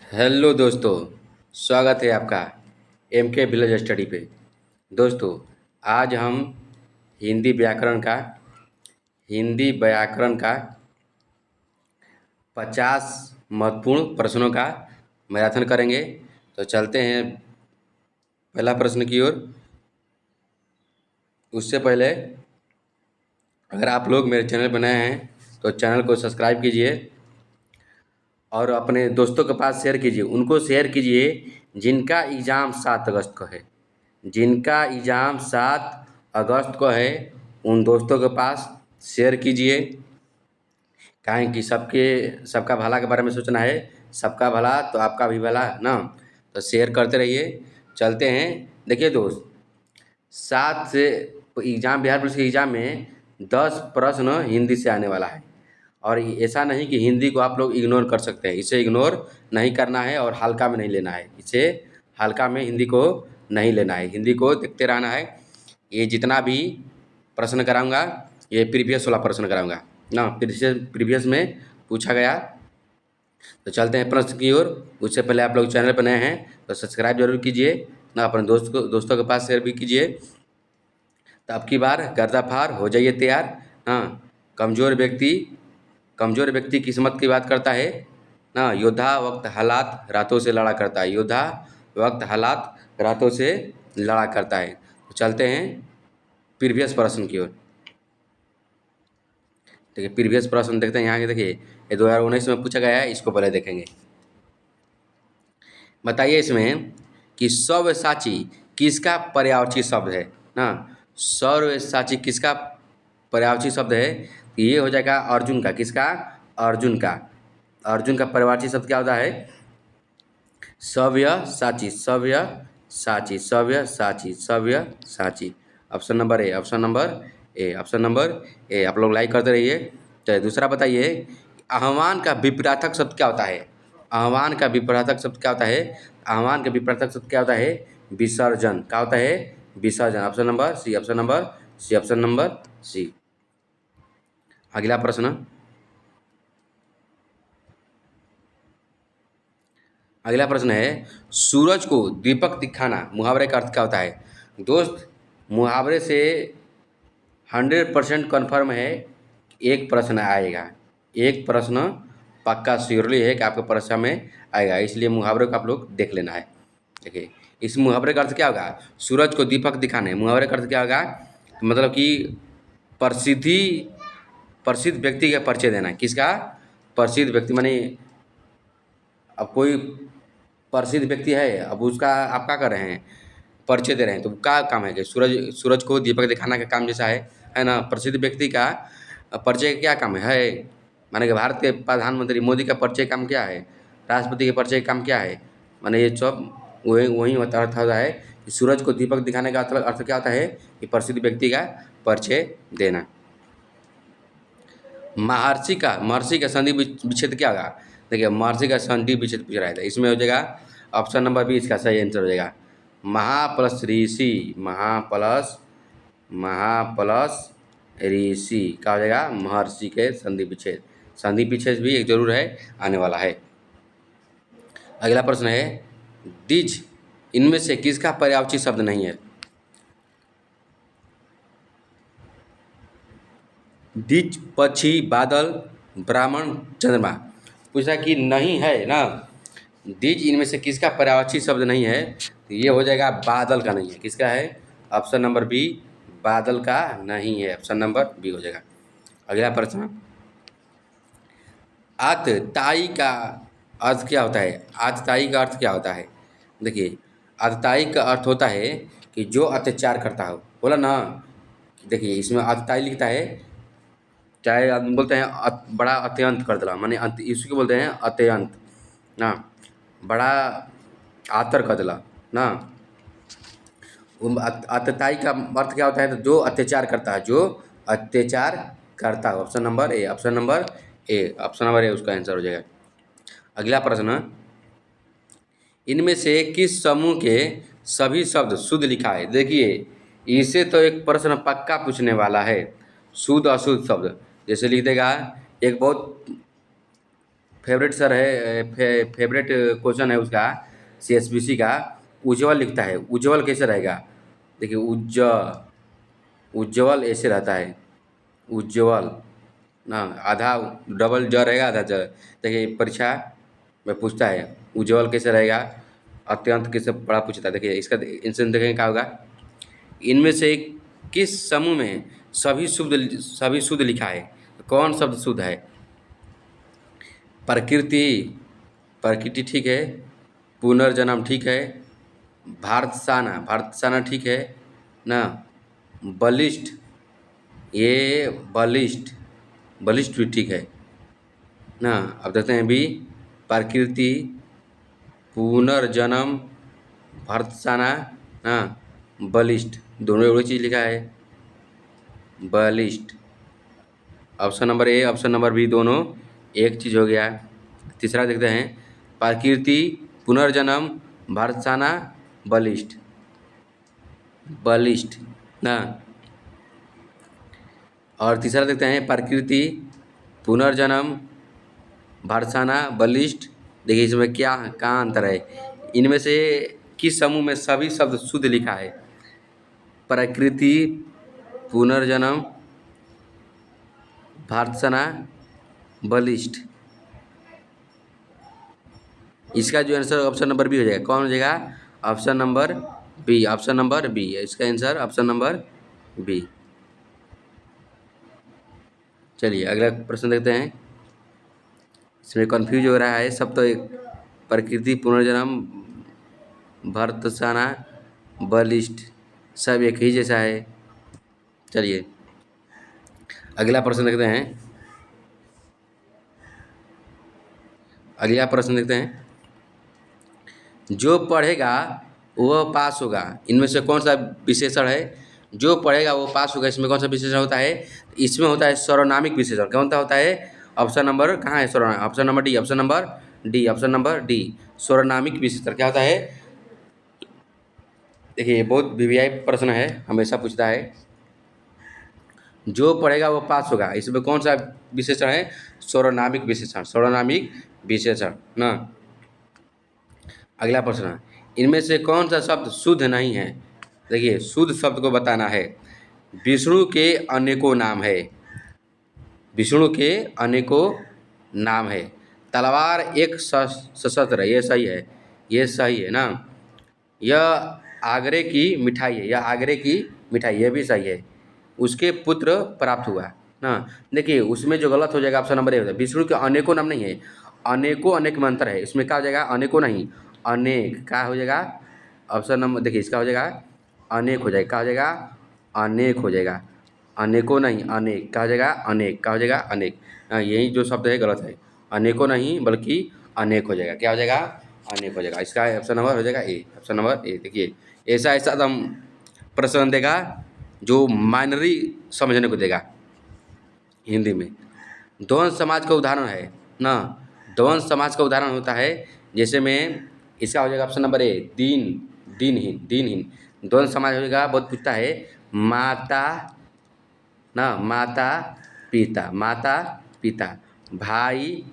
Hello दोस्तों, स्वागत है आपका एम के विलेज स्टडी पे। दोस्तों, आज हम हिंदी व्याकरण का हिंदी व्याकरण का 50 महत्वपूर्ण प्रश्नों का मैराथन करेंगे। तो चलते हैं पहला प्रश्न की ओर। उससे पहले अगर आप लोग मेरे चैनल पर नए हैं तो चैनल को सब्सक्राइब कीजिए और अपने दोस्तों के पास शेयर कीजिए। उनको शेयर कीजिए जिनका एग्ज़ाम 7 अगस्त को है। जिनका एग्ज़ाम 7 अगस्त को है उन दोस्तों के पास शेयर कीजिए। काहे कि सबका भला के बारे में सोचना है। सबका भला तो आपका भी भला ना। तो शेयर करते रहिए। चलते हैं। देखिए दोस्त, 7 से एग्ज़ाम, बिहार पुलिस के एग्ज़ाम में 10 प्रश्न हिंदी से आने वाला है। और ऐसा नहीं कि हिंदी को आप लोग इग्नोर कर सकते हैं। इसे इग्नोर नहीं करना है और हल्का में नहीं लेना है। इसे हल्का में हिंदी को नहीं लेना है। हिंदी को देखते रहना है। ये जितना भी प्रश्न कराऊंगा ये प्रीवियस वाला प्रश्न कराऊंगा ना। प्रीवियस में पूछा गया। तो चलते हैं प्रश्न की ओर। उससे पहले आप लोग चैनल पर नए हैं तो सब्सक्राइब जरूर कीजिए ना। अपने दोस्तों के पास शेयर भी कीजिए। तो अब की बार गर्दाफार हो जाइए तैयार। हाँ, कमज़ोर व्यक्ति कमज़ोर व्यक्ति किस्मत की बात करता है ना। योद्धा वक्त हालात रातों से लड़ा करता है। योद्धा वक्त हालात रातों से लड़ा करता है। तो चलते हैं प्रीवियस प्रश्न की ओर। देखिए, प्रीवियस प्रश्न देखते हैं यहाँ के। देखिए, ये 2019 में पूछा गया है। इसको पहले देखेंगे। बताइए इसमें कि सव्यसाची किसका पर्यायवाची शब्द है ना। सव्यसाची किसका पर्यायवाची शब्द है। तो ये हो जाएगा अर्जुन का। किसका? अर्जुन का। अर्जुन का पर्यायवाची शब्द क्या होता है? सव्यसाची। सव्यसाची। सव्यसाची। सव्यसाची। Option number A. Option number A. Option number A. आप लोग लाइक करते रहिए। तो दूसरा बताइए, आह्वान का विपरीतार्थक शब्द क्या होता है? आह्वान का विपरीतार्थक शब्द क्या होता है? आह्वान का विपरीतार्थक शब्द क्या होता है? विसर्जन। क्या होता है? विसर्जन। Option number C. Option number C. Option number C. अगला प्रश्न। अगला प्रश्न है, सूरज को दीपक दिखाना मुहावरे का अर्थ क्या होता है? दोस्त, मुहावरे से 100% कन्फर्म है एक प्रश्न आएगा। एक प्रश्न पक्का श्योरली है कि आपके परीक्षा में आएगा। इसलिए मुहावरे को आप लोग देख लेना है। देखिए, इस मुहावरे का अर्थ क्या होगा? सूरज को दीपक दिखाने। मुहावरे का अर्थ क्या होगा? मतलब कि प्रसिद्धि प्रसिद्ध व्यक्ति का परिचय देना। किसका? प्रसिद्ध व्यक्ति। माने अब कोई प्रसिद्ध व्यक्ति है, अब उसका आप क्या कर रहे हैं? परिचय दे रहे हैं। तो क्या काम है कि सूरज को दीपक दिखाना का काम जैसा है ना। प्रसिद्ध व्यक्ति का परिचय क्या काम है? माने कि भारत के प्रधानमंत्री मोदी का परिचय काम क्या है? राष्ट्रपति के परिचय काम क्या है? माने ये सब वही वही अर्थ होता है कि सूरज को दीपक दिखाने का अर्थ क्या होता है कि प्रसिद्ध व्यक्ति का परिचय देना। महर्षि का संधि विच्छेद क्या होगा? देखिए, महर्षि का संधि विच्छेद पूछ रहा था। इसमें हो जाएगा ऑप्शन नंबर बी। इसका सही आंसर हो जाएगा महा प्लस ऋषि। महा प्लस ऋषि क्या हो जाएगा? महर्षि के संधि विच्छेद। संधि विच्छेद भी एक जरूर है, आने वाला है। अगला प्रश्न है, द्विज इनमें से किसका पर्यायवाची शब्द नहीं है? द्विज पक्षी, बादल, ब्राह्मण, चंद्रमा। पूछा कि नहीं है ना। द्विज इनमें से किसका पर्यायवाची शब्द नहीं है? तो ये हो जाएगा बादल का नहीं है। किसका है? Option number B. बादल का नहीं है। ऑप्शन नंबर बी हो जाएगा। अगला प्रश्न, आतताई का अर्थ क्या होता है? आतताई का अर्थ क्या होता है? देखिए, आतताई का अर्थ होता है कि जो अत्याचार करता हो। बोला ना। देखिए, इसमें आतताई लिखता है, चाहे आदमी बोलते हैं बड़ा अत्यंत कर दिला, माने इसी को बोलते हैं अत्यंत ना। बड़ा आतर कर दिला ना। अत्यताई का अर्थ क्या होता है? तो जो अत्याचार करता है। जो अत्याचार करता है। Option number A. Option number A. Option number ए उसका आंसर हो जाएगा। अगला प्रश्न, इनमें से किस समूह के सभी शब्द शुद्ध लिखा है? देखिए, इसे तो एक प्रश्न पक्का पूछने वाला है। शुद्ध अशुद्ध शब्द जैसे लिख देगा। एक बहुत फेवरेट सर है, फेवरेट क्वेश्चन है उसका सीएसबीसी का। उज्ज्वल लिखता है, उज्ज्वल कैसे रहेगा? देखिए उज्ज्वल ऐसे रहता है, उज्ज्वल ना, आधा डबल ज रहेगा, आधा ज। देखिए परीक्षा में पूछता है उज्ज्वल कैसे रहेगा, अत्यंत कैसे बड़ा पूछता है। देखिए इसका आंसर देखेंगे क्या होगा। इनमें से किस समूह में सभी शुद्ध लिखा है? कौन शब्द शुद्ध है? प्रकृति, प्रकृति ठीक है। पुनर्जन्म ठीक है। भारतसाना ठीक है ना। बलिष्ठ, ये बलिष्ठ भी ठीक है ना। अब देखते हैं बी, प्रकृति, पुनर्जन्म, भारतसाना ना, बलिष्ठ, दोनों एक चीज़ लिखा है, बलिष्ठ। Option number A, option number B दोनों एक चीज़ हो गया। तीसरा देखते हैं, प्रकृति, पुनर्जन्म, भारतसाना, बलिष्ठ, बलिष्ठ ना। और तीसरा देखते हैं, प्रकृति, पुनर्जन्म, भारतसाना, बलिष्ठ। देखिए इसमें क्या कहाँ अंतर है? इनमें से किस समूह में सभी शब्द शुद्ध लिखा है? प्रकृति, पुनर्जन्म, भारतसाना, बलिष्ठ। इसका जो आंसर ऑप्शन नंबर बी हो जाएगा। कौन हो जाएगा? Option number B, option number B. इसका आंसर ऑप्शन नंबर बी। चलिए अगला प्रश्न देखते हैं। इसमें कंफ्यूज हो रहा है सब, तो एक प्रकृति, पुनर्जन्म, भारतसाना, बलिष्ठ सब एक ही जैसा है। चलिए अगला प्रश्न देखते हैं। अगला प्रश्न देखते हैं, जो पढ़ेगा वह पास होगा, इनमें से कौन सा विशेषण है? जो पढ़ेगा वो पास होगा, इसमें कौन सा विशेषण होता है? इसमें होता है सर्वनामिक विशेषण। कौन सा होता है? ऑप्शन नंबर कहाँ है सर्वनाम? Option number D, option number D, option number D, सर्वनामिक विशेषण क्या होता है? देखिए बहुत वीवीआई प्रश्न है, हमेशा पूछता है। जो पढ़ेगा वो पास होगा, इसमें कौन सा विशेषण है? सर्वनामिक विशेषण, सर्वनामिक विशेषण ना। अगला प्रश्न, इनमें से कौन सा शब्द शुद्ध नहीं है? देखिए शुद्ध शब्द को बताना है। विष्णु के अनेकों नाम है, विष्णु के अनेकों नाम है। तलवार एक सशस्त्र, ये सही है, ये सही है ना। यह आगरे की मिठाई है, यह आगरे की मिठाई, ये भी सही है। उसके पुत्र प्राप्त हुआ ना। देखिए उसमें जो गलत हो जाएगा ऑप्शन नंबर ए हो जाएगा। विष्णु के अनेकों नाम नहीं है, अनेकों अनेक में अंतर है। इसमें क्या हो जाएगा? अनेकों नहीं, अनेक। क्या हो जाएगा? ऑप्शन नंबर देखिए इसका हो जाएगा अनेक हो जाएगा। क्या हो जाएगा? अनेक हो जाएगा, अनेकों नहीं अनेक। क्या हो जाएगा? अनेक। क्या हो जाएगा? अनेक। यही जो शब्द है गलत है, अनेकों नहीं बल्कि अनेक हो जाएगा। क्या हो जाएगा? अनेक हो जाएगा। इसका ऑप्शन नंबर हो जाएगा ए, ऑप्शन नंबर ए। देखिए ऐसा ऐसा एकदम प्रश्न देगा जो माइनरी समझने को देगा हिंदी में। द्वंद समाज का उदाहरण है ना। द्वंद समाज का उदाहरण होता है, जैसे में इसका हो जाएगा ऑप्शन नंबर ए, दीनहीन। द्वंद समाज हो जाएगा, बहुत पूछता है, माता ना, माता पिता, भाई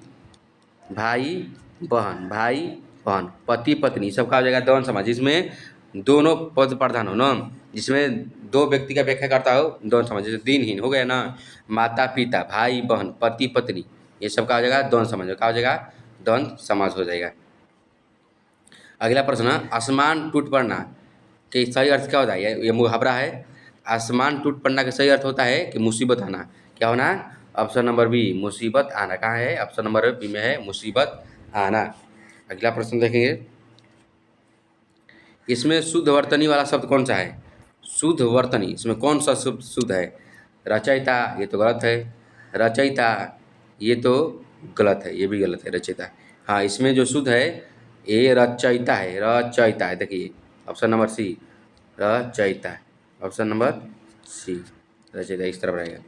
बहन, पति पत्नी, सबका हो जाएगा द्वंद समाज, जिसमें दोनों पद प्रधान हो ना, जिसमें दो व्यक्ति का व्याख्या करता हो, द्वंद समाज। जैसे दीनहीन हो गया ना, माता पिता, भाई बहन, पति पत्नी, ये सब का हो जाएगा द्वंद समाज। क्या हो जाएगा? द्वंद समाज हो जाएगा। अगला प्रश्न, आसमान टूट पड़ना के सही अर्थ क्या होता है? ये मुहावरा है। आसमान टूट पड़ना का सही अर्थ होता है कि मुसीबत आना। क्या होना? ऑप्शन नंबर बी, मुसीबत आना। कहाँ है? ऑप्शन नंबर बी में है, मुसीबत आना। अगला प्रश्न देखेंगे, इसमें शुद्ध वर्तनी वाला शब्द कौन सा है? शुद्ध वर्तनी, इसमें कौन सा शब्द शुद्ध है? रचयिता, ये तो गलत है। रचयिता, ये तो गलत है, ये भी गलत है, रचयिता। हाँ इसमें जो शुद्ध है ये रचयिता है, रचयिता है। देखिए ऑप्शन नंबर सी, रचयिता, ऑप्शन नंबर सी, रचयिता इस तरफ रहेगा।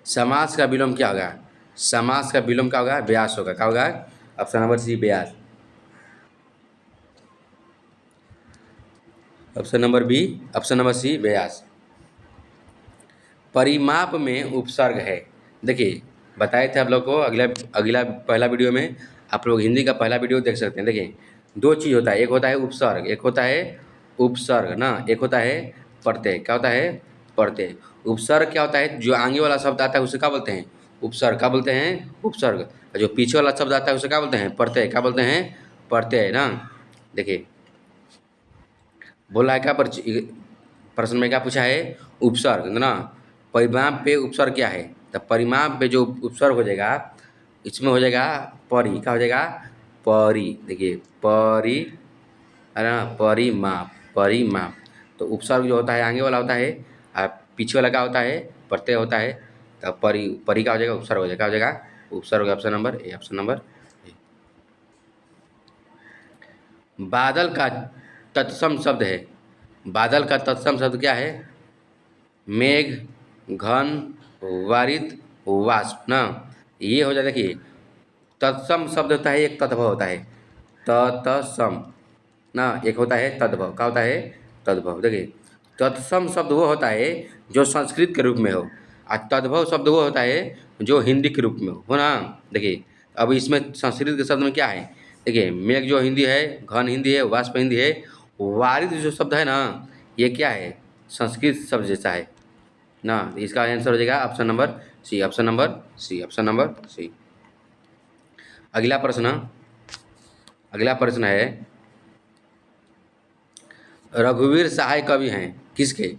समास का विलोम क्या होगा? समास का विलोम क्या होगा? व्यास होगा। क्या होगा? ऑप्शन नंबर सी, व्यास। Option number B, option number C, व्यास। परिमाप में उपसर्ग है। देखिए बताए थे आप लोग को अगला अगला पहला वीडियो में। आप लोग हिंदी का पहला वीडियो देख सकते हैं। देखिए, दो चीज़ होता है, एक होता है उपसर्ग, एक होता है उपसर्ग ना, एक होता है प्रत्यय। क्या होता है? प्रत्यय। उपसर्ग क्या होता है? जो आगे वाला शब्द आता है उसे क्या बोलते हैं? उपसर्ग। क्या बोलते हैं? उपसर्ग। और जो पीछे वाला शब्द आता है उसे क्या बोलते हैं? प्रत्यय। क्या बोलते हैं? प्रत्यय ना। देखिए, बोला है क्या प्रश्न में क्या पूछा है? उपसर्ग ना। परिमाप पे उपसर्ग क्या है? तो परिमाप पे जो उपसर्ग हो जाएगा, इसमें हो जाएगा परि। क्या हो जाएगा? परि। देखिए, परि है ना, परिमाप, परिमाप। तो उपसर्ग जो होता है आगे वाला होता है, और पीछे वाला क्या होता है? प्रत्यय होता है। तो परि, परि का हो जाएगा उपसर्ग हो जाएगा। क्या हो जाएगा? उपसर्ग हो गया। Option number A, option number ए। बादल का तत्सम शब्द है। बादल का तत्सम शब्द क्या है? मेघ, घन, वारिद, वाष्प ना। ये हो जाए। देखिए, तत्सम शब्द होता है, एक तद्भव होता है। तत्सम ना, एक होता है तद्भव। क्या होता है? तद्भव। देखिए, तत्सम शब्द वो होता है जो संस्कृत के रूप में हो, और तद्भव शब्द वो होता है जो हिंदी के रूप में हो ना। देखिए, अब इसमें संस्कृत के शब्द में क्या है? देखिए, मेघ जो हिंदी है, घन हिंदी है, वाष्प हिंदी है, वारिद जो शब्द है ना, ये क्या है? संस्कृत शब्द जैसा है ना। इसका आंसर हो जाएगा option number C, option number C, option number C. अगला प्रश्न, अगला प्रश्न है, रघुवीर सहाय कवि हैं किसके?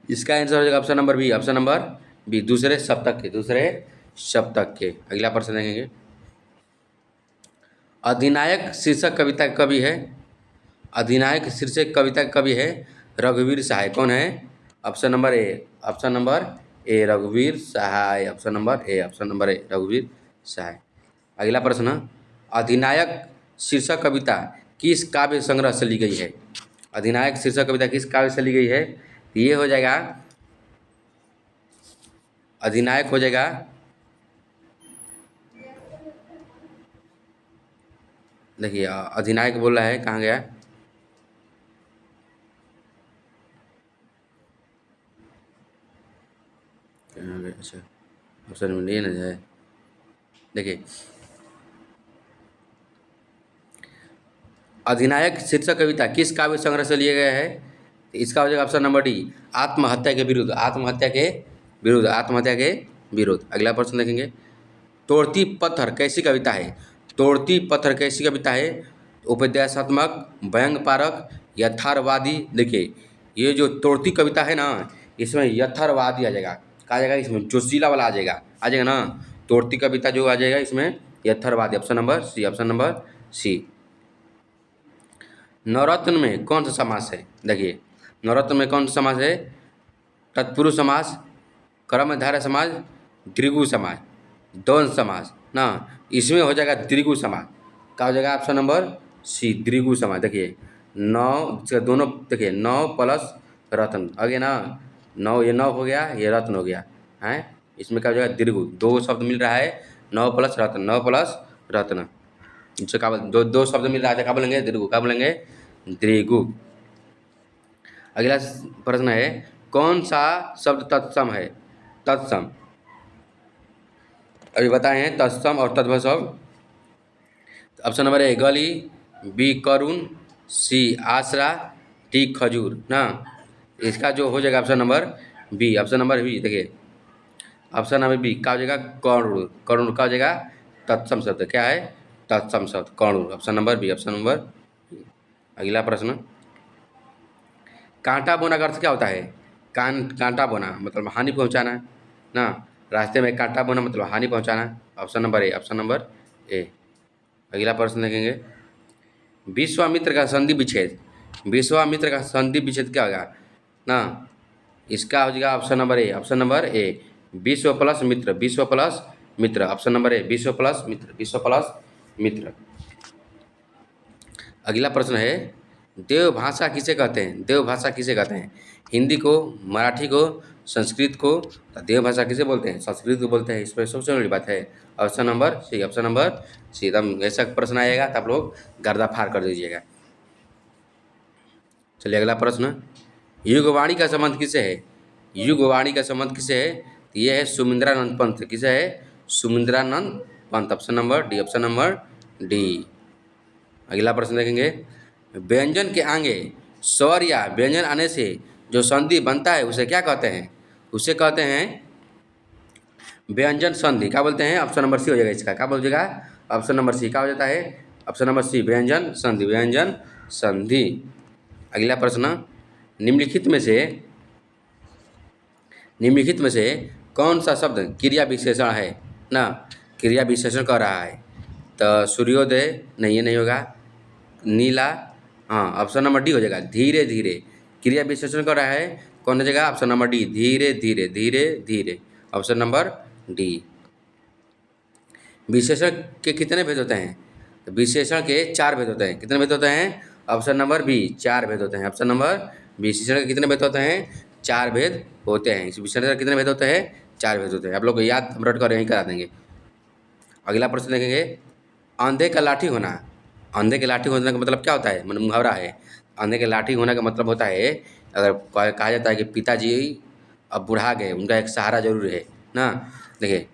इसका आंसर हो जाएगा option number B, option number B, दूसरे सप्तक के, दूसरे सप्तक के। अगला प्रश्न देखेंगे, अधिनायक शीर्षक कविता का कवि है। अधिनायक शीर्षक कविता का कवि है रघुवीर सहाय। कौन है? Option number A, option number A, रघुवीर Sahay, option number A, option number A, रघुवीर सहाय। अगला प्रश्न, अधिनायक शीर्षक कविता किस काव्य संग्रह से ली गई है? अधिनायक शीर्षक कविता किस काव्य से ली गई है? ये हो जाएगा, अधिनायक हो जाएगा, देखिए अधिनायक बोल रहा है, कहाँ गया? कहाँ गया? अच्छा, ऑप्शन में नहीं ना जाए। देखिए, अधिनायक शीर्षक कविता किस काव्य संग्रह से लिया गया है? इसका हो जाएगा ऑप्शन नंबर डी, आत्महत्या के विरुद्ध, आत्महत्या के विरुद्ध, आत्महत्या के विरुद्ध। अगला प्रश्न देखेंगे, तोड़ती पत्थर कैसी कविता है? तोड़ती पत्थर कैसी कविता है? उपदेशात्मक, व्यंग पारक, यथार्थवादी। देखिए, ये जो तोड़ती कविता है ना, इसमें यथार्थवादी आ जाएगा। कहा जाएगा इसमें जोशीला वाला आ जाएगा ना। तोड़ती कविता जो आ जाएगा इसमें यथार्थवादी, option number C, option number C. नवरत्न में कौन सा समास है? देखिए, नवरत्न में कौन सा समास है? तत्पुरुष समास, कर्मधारय समास, द्विगु समास, द्वंद्व समास ना। इसमें हो जाएगा द्विगु समास। क्या हो जाएगा? ऑप्शन नंबर सी, द्विगु समास। देखिए, नौ से दोनों, देखिए नौ प्लस रत्न, आगे ना, नौ ये नौ हो गया, ये रत्न हो गया है। इसमें क्या हो जाएगा? द्विगु, दो शब्द मिल रहा है, नौ प्लस रत्न, नौ प्लस रत्न। जो क्या दो दो शब्द मिल रहा है, क्या बोलेंगे? द्विगु। क्या बोलेंगे? द्विगु। अगला प्रश्न है, कौन सा शब्द तत्सम है? तत्सम, अभी बताए हैं तत्सम और तद्भव शब्द। ऑप्शन नंबर ए गली, बी करुण, सी आसरा, डी खजूर ना। इसका जो हो जाएगा option number B, option number B. देखिए, ऑप्शन नंबर बी क्या हो जाएगा? करुण, करुण का हो जाएगा तत्सम शब्द। क्या है? तत्सम शब्द करुण, option number B, option number B. अगला प्रश्न, कांटा बोना का अर्थ क्या होता है? कांटा बोना मतलब हानि पहुंचाना ना। रास्ते में कांटा बोना मतलब हानि पहुंचाना, option number A, option number ए। अगला प्रश्न देखेंगे, विश्वामित्र का संधि विच्छेद, विश्वामित्र का संधि विच्छेद क्या होगा ना? इसका हो जाएगा option number A, option number ए, विश्व प्लस मित्र, विश्व प्लस मित्र, ऑप्शन नंबर ए, विश्व प्लस मित्र, विश्व प्लस मित्र। अगला प्रश्न है, देवभाषा किसे कहते हैं? देवभाषा किसे कहते हैं? हिंदी को, मराठी को, संस्कृत को? तो देवभाषा किसे बोलते हैं? संस्कृत को बोलते हैं। इसमें सबसे बड़ी बात है option number C, option number C. एकदम ऐसा प्रश्न आएगा तो आप लोग गर्दाफाड़ कर दीजिएगा। चलिए अगला प्रश्न, युगवाणी का संबंध किससे है? युगवाणी का संबंध किससे है? तो ये है सुमिंद्रानंद पंत। किसे है? Sumitranandan Pant. Option number D, option number D. अगला प्रश्न देखेंगे, व्यंजन के आगे स्वर या व्यंजन आने से जो संधि बनता है उसे क्या कहते हैं? उसे कहते हैं व्यंजन संधि। क्या बोलते हैं? ऑप्शन नंबर सी हो जाएगा इसका। क्या बोलिएगा? Option number C. क्या हो जाता है? ऑप्शन नंबर सी, व्यंजन संधि, व्यंजन संधि। अगला प्रश्न, निम्नलिखित में से कौन सा शब्द क्रिया विशेषण है ना? क्रिया विशेषण कह रहा है। तो सूर्योदय, नहीं ये नहीं होगा। नीला, हाँ ऑप्शन नंबर डी हो जाएगा। धीरे धीरे क्रिया विशेषण कर रहा है, कौन हो जाएगा? ऑप्शन नंबर डी, धीरे धीरे, धीरे धीरे, ऑप्शन नंबर डी। विशेषण के कितने भेद होते हैं? तो विशेषण के 4 भेद होते हैं। कितने भेद होते हैं? ऑप्शन नंबर बी, 4 भेद होते हैं। ऑप्शन नंबर बी, विशेषण के कितने भेद होते हैं? 4 भेद होते हैं। इस विशेषण के कितने भेद होते हैं? 4 भेद होते हैं। आप लोग को याद हम रट कर यहीं करा देंगे। अगला प्रश्न देखेंगे, अंधे का लाठी होना। अंधे के लाठी होने का मतलब क्या होता है? मतलब मुहावरा है। अंधे के लाठी होने का मतलब होता है, अगर कहा जाता है कि पिताजी अब बुढ़ा गए, उनका एक सहारा जरूर है ना। देखिए,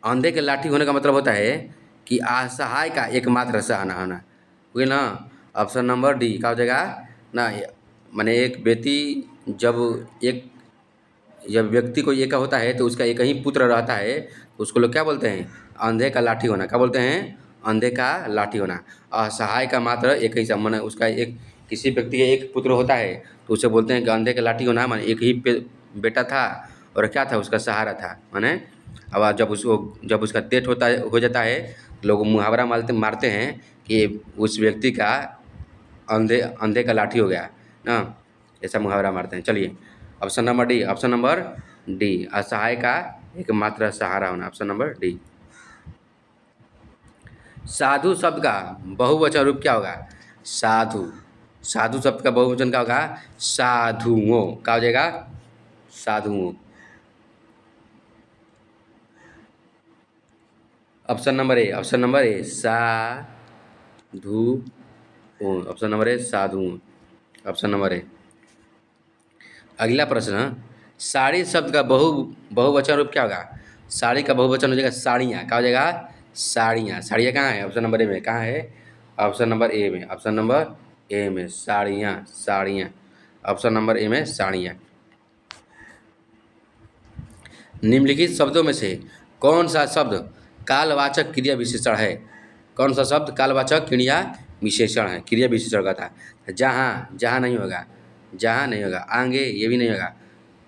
अंधे के लाठी होने का मतलब होता है कि असहाय का एकमात्र सहारा होना, हुए ना। ऑप्शन नंबर डी क्या हो जाएगा ना। माने एक व्यक्ति जब व्यक्ति को एक होता है तो उसका एक ही पुत्र रहता है, तो उसको लोग क्या बोलते हैं? अंधे का लाठी होना। क्या बोलते हैं? अंधे का लाठी होना। असहाय का मात्र एक ही माने उसका एक किसी व्यक्ति का एक पुत्र होता है तो उसे बोलते हैं कि अंधे का लाठी होना, माने एक ही बेटा था और क्या था? उसका सहारा था। माने अब जब उसका डेथ हो जाता है, लोग मुहावरा मारते हैं कि उस व्यक्ति का अंधे का लाठी हो गया ना, ऐसा मुहावरा मारते हैं। चलिए, option number D, option number D, असहाय का एकमात्र सहारा होना, ऑप्शन नंबर डी। साधु शब्द का बहुवचन रूप क्या होगा? साधु। साधु शब्द का बहुवचन क्या होगा? साधुओं। क्या हो जाएगा? साधुओं। Option number A, option number A, Sadhu. Option number ए, साधुओं, ऑप्शन नंबर ए। अगला प्रश्न, साड़ी शब्द का बहुवचन रूप क्या होगा? साड़ी का बहुवचन हो जाएगा साड़ियाँ। क्या हो जाएगा? साड़ियाँ। साड़ियाँ कहाँ है? ऑप्शन नंबर ए में। कहाँ है? ऑप्शन नंबर ए में, ऑप्शन नंबर ए में, साड़ियाँ, साड़ियाँ, ऑप्शन नंबर ए में, साड़ियाँ। निम्नलिखित शब्दों में से कौन सा शब्द कालवाचक क्रिया विशेषण है? कौन सा शब्द कालवाचक क्रिया विशेषण है? क्रिया विशेषण का था। जहाँ, जहाँ नहीं होगा, जहाँ नहीं होगा। आगे, ये भी नहीं होगा।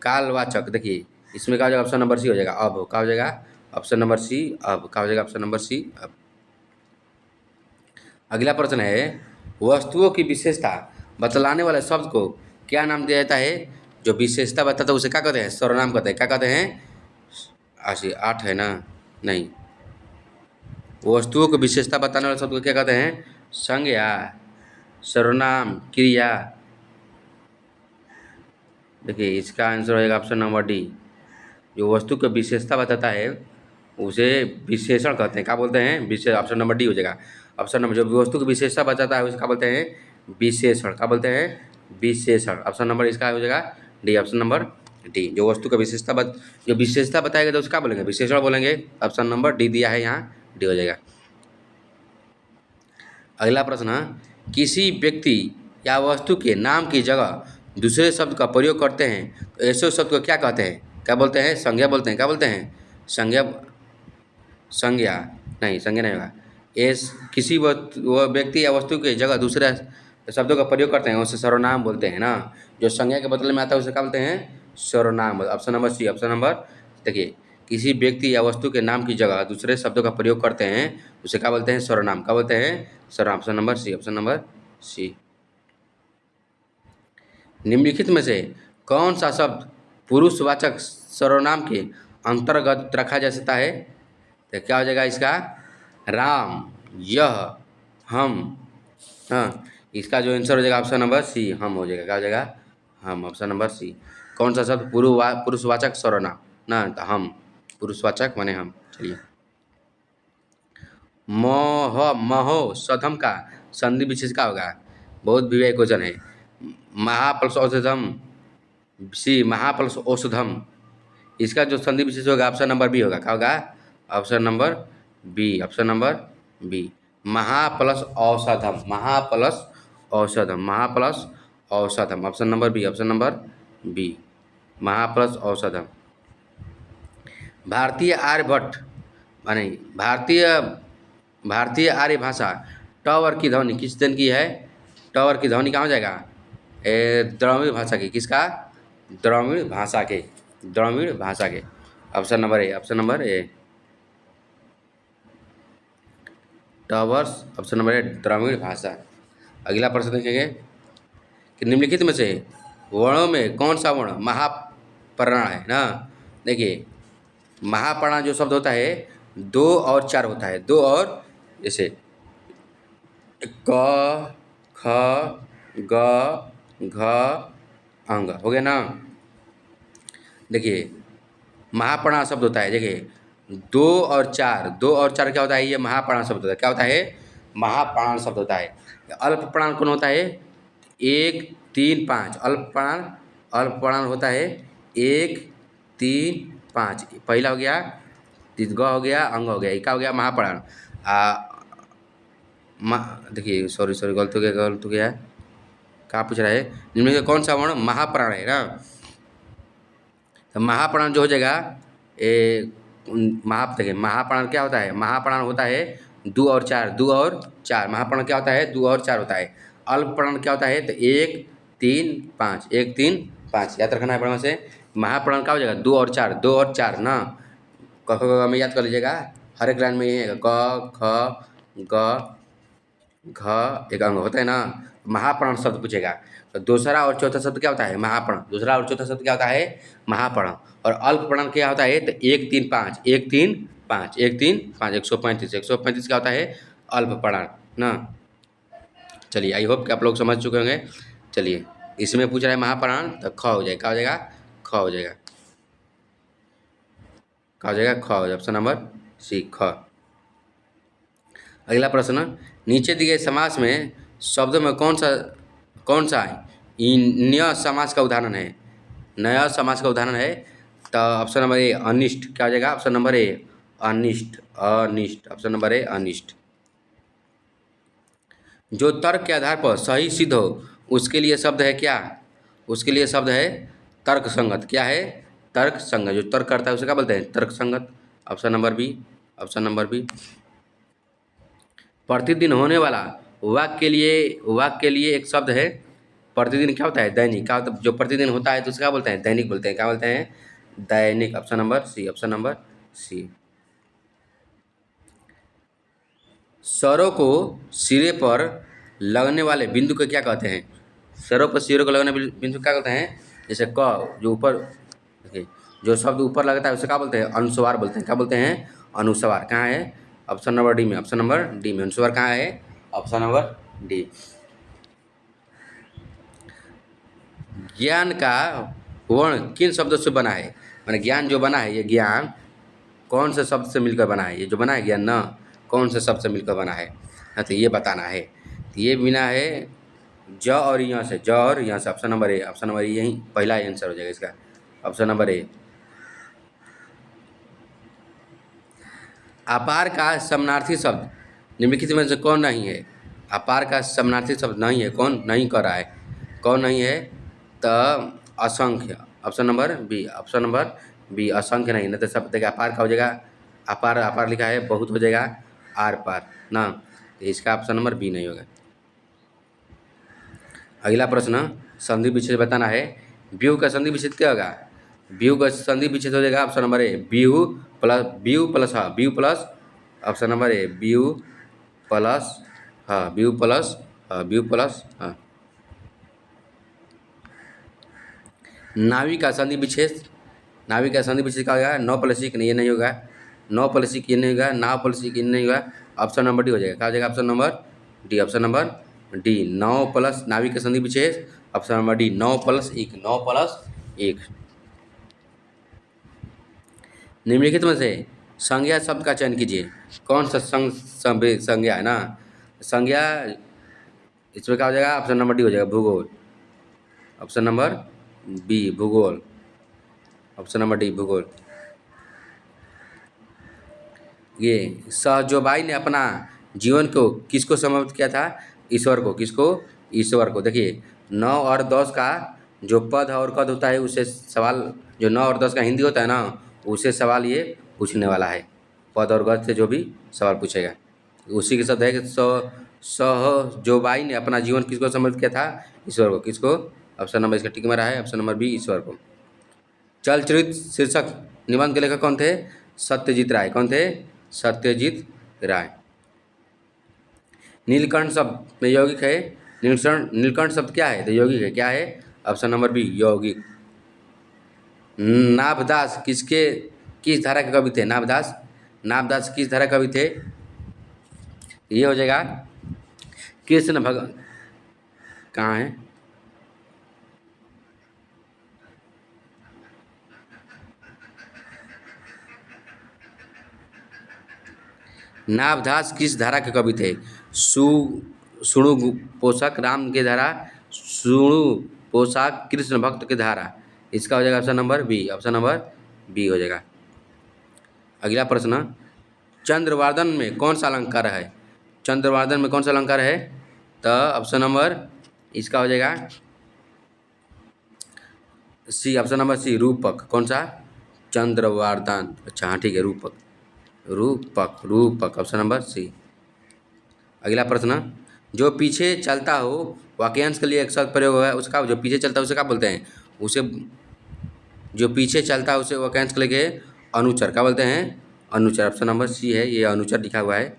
कालवाचक, देखिए इसमें क्या हो जाएगा? ऑप्शन नंबर सी हो जाएगा। अब क्या हो जाएगा? ऑप्शन नंबर सी, अब क्या हो जाएगा? ऑप्शन नंबर सी, अब। अगला प्रश्न है, वस्तुओं की विशेषता बतलाने वाले शब्द को क्या नाम दिया जाता है? जो विशेषता बताता है उसे क्या कहते हैं? सर्वनाम कहते हैं। क्या कहते हैं? 8 है ना? नहीं, वस्तुओं की विशेषता बताने वाले शब्द को क्या कहते हैं? संज्ञा, सर्वनाम, क्रिया। देखिए इसका आंसर हो जाएगा ऑप्शन नंबर डी। जो वस्तु की विशेषता बताता है उसे विशेषण कहते हैं। क्या बोलते हैं? विशेष। ऑप्शन नंबर डी हो जाएगा। ऑप्शन नंबर, जो वस्तु की विशेषता बताता है उसे क्या बोलते हैं? विशेषण। क्या बोलते हैं? विशेषण। ऑप्शन नंबर इसका हो जाएगा डी, ऑप्शन नंबर डी। जो वस्तु का जो विशेषता बताएगा तो उसका क्या बोलेंगे? विशेषण बोलेंगे। ऑप्शन नंबर डी दिया है यहाँ, डी हो जाएगा। अगला प्रश्न, किसी व्यक्ति या वस्तु के नाम की जगह दूसरे शब्द का प्रयोग करते हैं तो ऐसे शब्द को क्या कहते हैं? क्या बोलते हैं? संज्ञा बोलते हैं। क्या बोलते हैं? संज्ञा, संज्ञा नहीं, संज्ञा नहीं होगा। किसी व्यक्ति या वस्तु की जगह दूसरे शब्दों का प्रयोग करते हैं उसे सर्वनाम बोलते हैं ना। जो संज्ञा के बदले में आता है उसे क्या बोलते हैं? सर्वनाम। Option number C, option number, देखिए किसी व्यक्ति या वस्तु के नाम की जगह दूसरे शब्दों का प्रयोग करते हैं उसे क्या बोलते हैं? सर्वनाम। क्या बोलते हैं? सर्वनाम। Option number C, option number C. निम्नलिखित में से कौन सा शब्द पुरुषवाचक सर्वनाम के अंतर्गत रखा जा सकता है? तो क्या हो जाएगा इसका? राम, यह, हम। हाँ, इसका जो आंसर हो जाएगा ऑप्शन नंबर सी, हम हो जाएगा। क्या हो जाएगा? हम, ऑप्शन नंबर सी। कौन सा शब्द पुरुषवाचक सर्वनाम ना? तो हम, पुरुषवाचक माने हम। चलिए, मोह, महो, सधम का संधि विशेष का होगा? बहुत भी क्वेश्चन है। महा प्लस औषधम, सी महा प्लस औषधम। इसका जो संधि विशेष होगा ऑप्शन नंबर बी होगा। क्या होगा? Option number B, option number B. महा प्लस औषधम, महा प्लस औषधम, महा प्लस औषधम, option number B, option number B, महा प्लस औषधम। भारतीय आर्यभट्ट माने भारतीय भारतीय आर्य भाषा टावर की ध्वनि किस दिन की है? टावर की ध्वनि कहाँ हो जाएगा? द्रविड़ भाषा की। किसका? द्रविड़ भाषा के, द्रविड़ भाषा के। Option number A, option number A, towers, option number A, द्रविड़ भाषा। अगला प्रश्न देखेंगे कि निम्नलिखित में से वर्णों में कौन सा वर्ण महाप्राण है ना? देखिए, महाप्राण जो शब्द होता है 2 और 4 होता है। 2 और जैसे क, ख, ग, घ, अंग हो गया ना। देखिए, महाप्राण शब्द होता है। देखिए 2 और 4, 2 और 4 क्या होता है? ये महाप्राण शब्द होता है। क्या होता है? महाप्राण शब्द होता है। अल्प प्राण कौन होता है? 1, 3, 5। अल्प प्राण होता है 1, 3, 5। पहला हो गया, ग हो गया, अंग हो गया, इका हो गया महाप्राण। देखिए सॉरी गलत हो गया, गलत हो गया। क्या पूछ रहा है? निम्न में कौन सा वर्ण महाप्राण है ना? तो महाप्राण जो हो जाएगा देखिए महाप्राण क्या होता है? महाप्राण होता है 2 और 4, 2 और 4। महाप्राण क्या होता है? 2 और 4 होता है। अल्प प्राण क्या होता है? तो 1, 3, 5, 1, 3, 5 याद रखना है बढ़िया से। महाप्राण क्या हो जाएगा? 2 और 4, 2 और 4 ना। क ख में याद कर लीजिएगा। हर एक लाइन में ये क, ख, ग, घ, एक अंग होता है ना। महाप्राण शब्द पूछेगा तो दूसरा और चौथा शब्द क्या होता है? महाप्राण। दूसरा और चौथा शब्द क्या होता है? महाप्राण। और अल्प प्राण क्या होता है? तो 1, 3, 5, 1, 3, 5, 1, 3, 5, 135। 135 क्या होता है? अल्प प्राण ना। चलिए, आई होप कि आप लोग समझ चुके होंगे। चलिए, इसमें पूछ रहा है महाप्राण तो ख हो जाएगा। क्या हो जाएगा? ख हो जाएगा। क्या हो जाएगा? ख हो जाएगा। ऑप्शन नंबर सी, ख। अगला प्रश्न, नीचे दिए गए समास में शब्दों में कौन सा नया समास का उदाहरण है? नया समास का उदाहरण है तो ऑप्शन नंबर ए अनिष्ट। क्या हो जाएगा? ऑप्शन नंबर ए अनिष्ट, अनिष्ट, ऑप्शन नंबर ए अनिष्ट। जो तर्क के आधार पर सही सिद्ध हो उसके लिए शब्द है क्या? उसके लिए शब्द है तर्क संगत। क्या है? तर्क संगत। जो तर्क करता है उसे क्या बोलते हैं? तर्क संगत। Option number B, option number B. प्रतिदिन होने वाला वाक्य के लिए एक शब्द है। प्रतिदिन क्या होता है? दैनिक। क्या होता है? जो प्रतिदिन होता है तो उसे क्या बोलते हैं? दैनिक बोलते हैं। क्या बोलते हैं? दैनिक। Option number C, option number C. स्वरों को सिरे पर लगने वाले बिंदु को क्या कहते हैं? स्वरों पर सिरों को लगने वाले बिंदु क्या कहते हैं? जैसे क जो ऊपर, देखिए जो शब्द ऊपर लगता है उसे क्या बोलते हैं? अनुस्वार बोलते हैं। क्या बोलते हैं? अनुस्वार। कहाँ है? ऑप्शन नंबर डी में, ऑप्शन नंबर डी में अनुस्वार कहाँ है? Option number D. ज्ञान का वर्ण किन शब्दों से बना है? माने ज्ञान जो बना है, ये ज्ञान कौन से शब्द से मिलकर बना है? ये जो बना है ज्ञान ना, कौन से शब्द से मिलकर बना है? हाँ, तो ये बताना है। तो ये बिना है ज और यहाँ से, ज और यहाँ से। Option number A, option number ए यही पहला आंसर हो जाएगा इसका। ऑप्शन नंबर ए। अपार का समानार्थी शब्द निम्नलिखित में से कौन नहीं है? अपार का समानार्थी शब्द नहीं है। कौन नहीं कर रहा है? कौन नहीं है? तो असंख्य। Option number B, option number B, असंख्य नहीं। नहीं तो सब देखिए अपार का हो जाएगा, अपार अपार लिखा है बहुत हो जाएगा आर पार ना। तो इसका ऑप्शन नंबर बी नहीं होगा। अगला प्रश्न, संधि विच्छेद बताना है। व्यू का संधि विच्छेद क्या होगा? व्यू का संधि विच्छेद हो जाएगा ऑप्शन नंबर ए व्यू प्लस हाँ व्यू प्लस, ऑप्शन नंबर ए व्यू प्लस हाँ व्यू प्लस हाँ व्यू प्लस हाँ। नावी का संधि विच्छेद, नावी का संधि विच्छेद क्या होगा? 9 प्लस 1 नहीं, ये नहीं होगा। 9 प्लस 1 ये नहीं होगा। 9 प्लस 1 ये नहीं होगा। ऑप्शन नंबर डी हो जाएगा। क्या हो जाएगा? Option number D, option number D. 9 plus नावी का संधि विच्छेद, option number D 9 plus 1, 9 plus 1। निम्नलिखित में से संज्ञा शब्द का चयन कीजिए। कौन सा संज्ञा है ना? संज्ञा इसमें क्या हो जाएगा? ऑप्शन नंबर डी हो जाएगा भूगोल। ऑप्शन नंबर बी भूगोल, ऑप्शन नंबर डी भूगोल। ये सहजोबाई ने अपना जीवन को किसको समर्पित किया था? ईश्वर को। किसको? ईश्वर को। देखिए 9 और 10 का जो पद और कद होता है उससे सवाल, जो 9 और 10 का हिंदी होता है ना, उससे सवाल ये पूछने वाला है। पद और गद से जो भी सवाल पूछेगा उसी के शब्द है कि सहजोबाई ने अपना जीवन किसको समर्पित किया था? ईश्वर को। किसको? ऑप्शन नंबर इसका टिक मारा है, ऑप्शन नंबर बी ईश्वर को। चलचरित्र शीर्षक निबंध के लेखक कौन थे? सत्यजीत राय। कौन थे? सत्यजीत राय। नीलकंठ शब्द में यौगिक है। नीलकंठ शब्द क्या है? तो यौगिक है। क्या है? ऑप्शन नंबर बी यौगिक। नाभदास किस धारा के कवि थे? नाभदास किस धारा कवि थे? ये हो जाएगा कृष्ण भगवान। कहाँ है? नाभदास किस धारा के कवि थे? सुणु पोषक राम के धारा, सुणु पोशाक कृष्ण भक्त की धारा। इसका हो जाएगा option number B, option number B हो जाएगा। अगला प्रश्न, चंद्रवादन में कौन सा अलंकार है? चंद्रवादन में कौन सा अलंकार है? तो ऑप्शन नंबर इसका हो जाएगा सी, ऑप्शन नंबर सी रूपक। कौन सा? चंद्रवादन। अच्छा हाँ ठीक है, रूपक रूपक ऑप्शन नंबर सी। अगला प्रश्न, जो पीछे चलता हो वाक्यांश के लिए एक शब्द प्रयोग हुआ है, उसका जो पीछे चलता है उसे क्या बोलते हैं? उसे जो पीछे चलता है उसे वाक्यांश के लिए अनुचर। क्या बोलते हैं? अनुचर। ऑप्शन नंबर सी है, ये अनुचर लिखा हुआ है।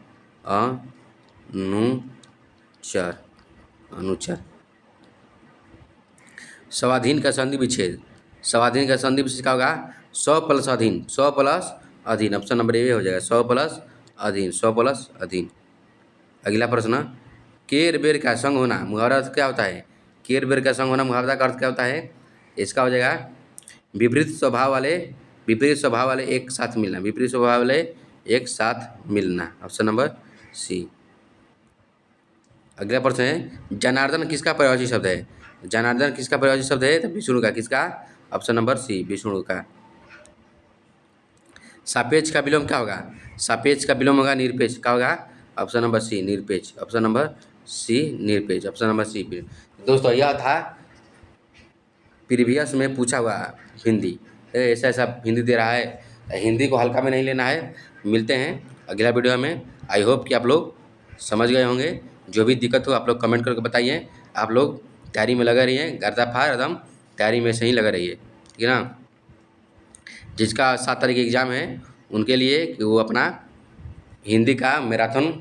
अनुचर, अनुचर। स्वाधीन का संधि विच्छेद, स्वाधीन का संधि विच्छेद क्या होगा? 100 प्लस अधीन, 100 प्लस अधीन। ऑप्शन नंबर ए हो जाएगा, 100 प्लस अधीन, 100 प्लस अधीन। अगला प्रश्न, केर बेर का संग होना मुहावरा अर्थ क्या होता है? केर बेर का संग होना मुहावरा का अर्थ क्या होता है? इसका हो जाएगा विपरीत स्वभाव वाले एक साथ मिलना, विपरीत स्वभाव वाले एक साथ मिलना। Option number C. अगला प्रश्न है, जनार्दन किसका प्रयोजी शब्द है? जनार्दन किसका प्रयोजी शब्द है? तो विष्णु का। किसका? ऑप्शन नंबर सी विष्णु का। सापेक्ष का विलोम क्या होगा? सापेक्ष का विलोम होगा निरपेक्ष। क्या होगा? ऑप्शन नंबर सी निरपेक्ष, ऑप्शन नंबर सी निरपेक्ष, ऑप्शन नंबर सी। दोस्तों यह था प्रीवियस में पूछा हुआ हिंदी। ऐसा ऐसा हिंदी दे रहा है, हिंदी को हल्का में नहीं लेना है। मिलते हैं अगला वीडियो में। आई होप कि आप लोग समझ गए होंगे। जो भी दिक्कत हो आप लोग कमेंट करके बताइए। आप लोग तैयारी में लगे रहिए, गर्दाफार एकदम तैयारी में से ही लगे रहिए, ठीक है ना। जिसका 7 तारीख एग्ज़ाम है उनके लिए कि वो अपना हिंदी का मैराथन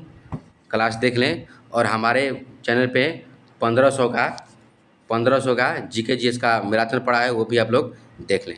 क्लास देख लें, और हमारे चैनल पे 1500 का जीके जीएस का मैराथन पड़ा है, वो भी आप लोग देख लें।